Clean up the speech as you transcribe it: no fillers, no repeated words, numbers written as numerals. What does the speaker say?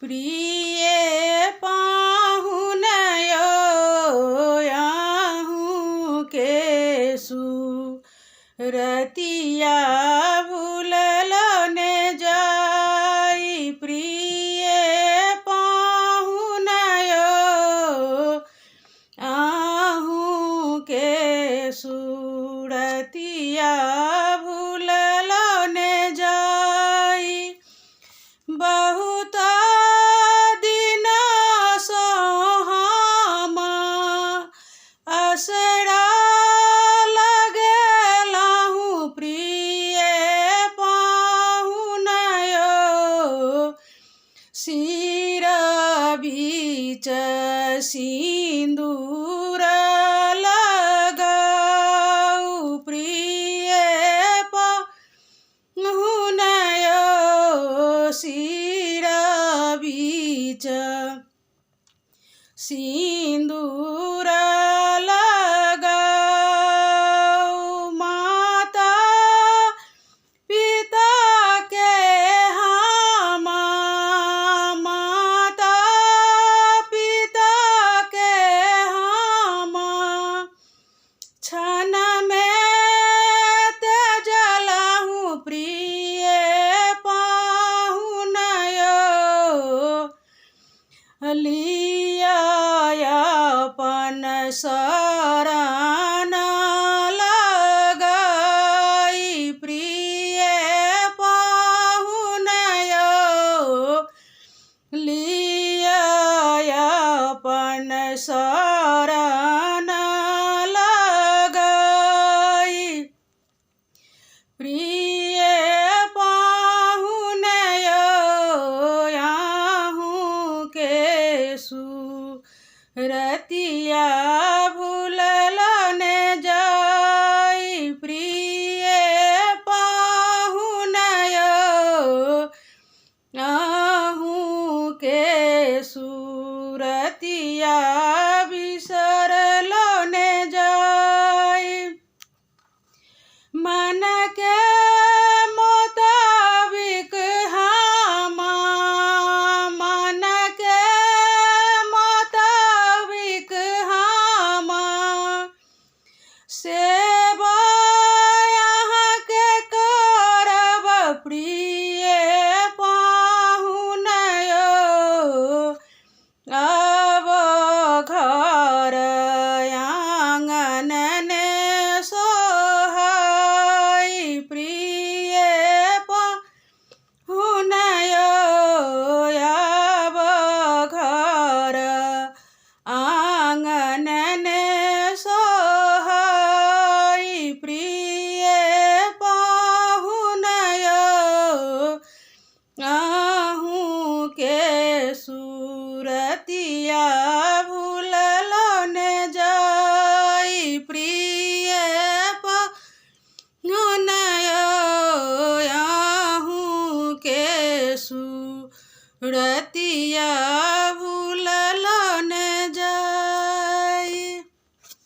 प्रिय पाहुनयो आहूँ के सुरतिया भूललो ने जाई। प्रिय पाहुनयो आहूँ के सुरतिया भूललो ने जाई। बहुत दिन सो हम असरा लगेलहु। प्रिय पाहुनयो सिर बीच सिंदूर लगाऊ। प्रिय पाहुनयो सिर बीच सिंदूर लगाऊ। माता पिता के हम माता पिता के हम क्षण में त्यजलहु। प्रिय पाहुनयो लिया अपन शरण लगाई। प्रिय पाहुनयो लिया अपन शरण लगाई। प्रिय पाहुनयो आहूँ के सुरतिया भूललो ने जाई। प्रिय पाहुनयो आहूँ के सुरतिया बिसरलो ने जाई। मन के मुताबिक हम मन के मुताबिक हम सेवा यहाँ के करब। प्रिय पाहुनयो अब घर आंगन ने सोहाई। प्रिय पाहुनयो अब घर आंगन ने सोहाई। प्रिय पाहुनयो आहूँ के सुरतिया भूललो ने जाई। प्रिय पाहुनयो आहूँ के सुरतिया